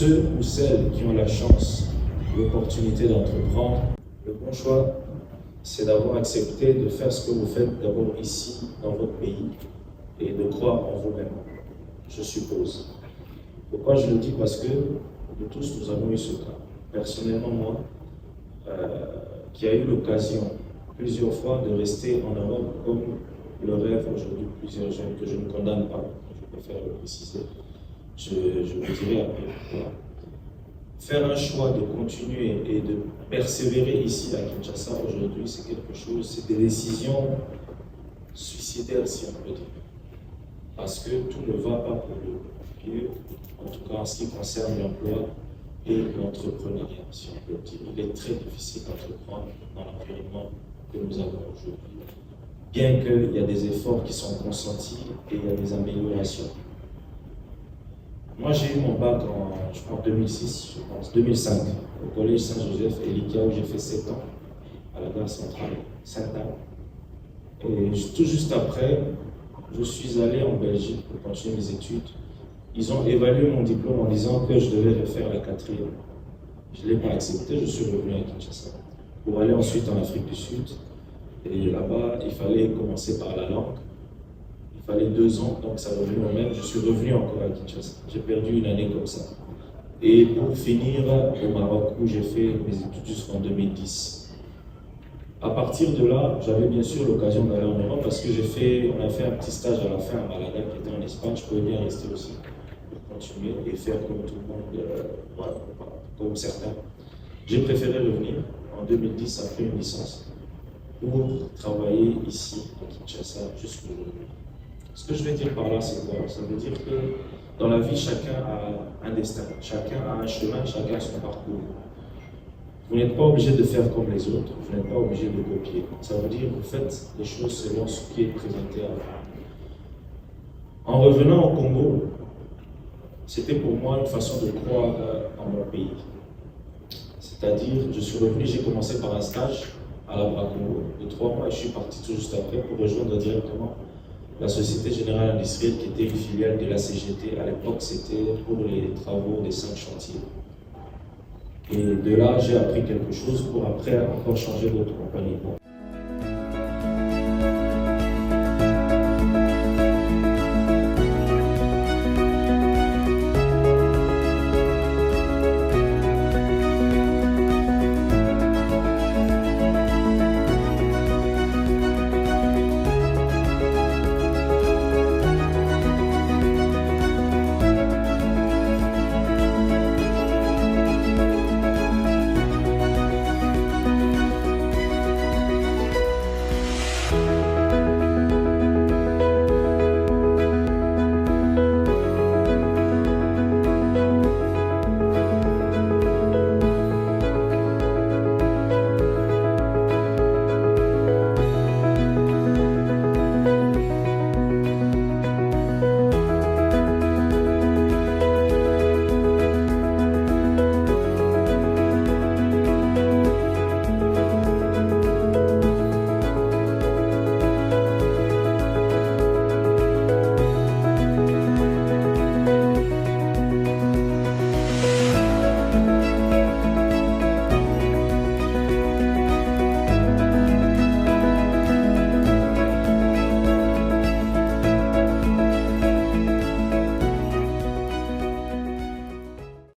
ceux ou celles qui ont la chance, l'opportunité d'entreprendre, le bon choix, c'est d'avoir accepté de faire ce que vous faites d'abord ici, dans votre pays, et de croire en vous-même, je suppose. Pourquoi je le dis? Parce que nous tous, nous avons eu ce cas. Personnellement, moi, qui a eu l'occasion plusieurs fois de rester en Europe comme le rêve aujourd'hui de plusieurs jeunes que je ne condamne pas, je préfère le préciser. Je vous dirai après pourquoi. Faire un choix de continuer et de persévérer ici à Kinshasa aujourd'hui, c'est quelque chose, c'est des décisions suicidaires si on peut dire. Parce que tout ne va pas pour le mieux, en tout cas en ce qui concerne l'emploi et l'entrepreneuriat, si on peut dire. Il est très difficile d'entreprendre dans l'environnement que nous avons aujourd'hui. Bien qu'il y a des efforts qui sont consentis et il y a des améliorations. Moi, j'ai eu mon bac en 2006, je pense, 2005, au collège Saint-Joseph et l'ICA où j'ai fait 7 ans, à la gare centrale, Sainte-Anne. Et tout juste après, je suis allé en Belgique pour continuer mes études. Ils ont évalué mon diplôme en disant que je devais refaire la 4e. Je ne l'ai pas accepté, je suis revenu à Kinshasa pour aller ensuite en Afrique du Sud. Et là-bas, il fallait commencer par la langue. Il fallait 2 ans, donc ça revenait au même. Je suis revenu encore à Kinshasa. J'ai perdu une année comme ça. Et pour finir, au Maroc, où j'ai fait mes études jusqu'en 2010. À partir de là, j'avais bien sûr l'occasion d'aller en Europe parce que on a fait un petit stage à la fin à Malaga qui était en Espagne. Je pouvais bien rester aussi pour continuer et faire comme tout le monde, voilà, comme certains. J'ai préféré revenir en 2010 après une licence pour travailler ici à Kinshasa jusqu'aujourd'hui. Ce que je vais dire par là, c'est quoi? Ça veut dire que dans la vie, chacun a un destin, chacun a un chemin, chacun a son parcours. Vous n'êtes pas obligé de faire comme les autres, vous n'êtes pas obligé de copier. Ça veut dire que vous faites les choses selon ce qui est présenté à vous. En revenant au Congo, c'était pour moi une façon de croire en mon pays. C'est-à-dire, je suis revenu, j'ai commencé par un stage à la Congo de 3 mois et je suis parti tout juste après pour rejoindre directement la Société Générale Industrielle qui était une filiale de la CGT. À l'époque, c'était pour les travaux des 5 chantiers. Et de là, j'ai appris quelque chose pour après encore changer d'autres compagnies. Bon,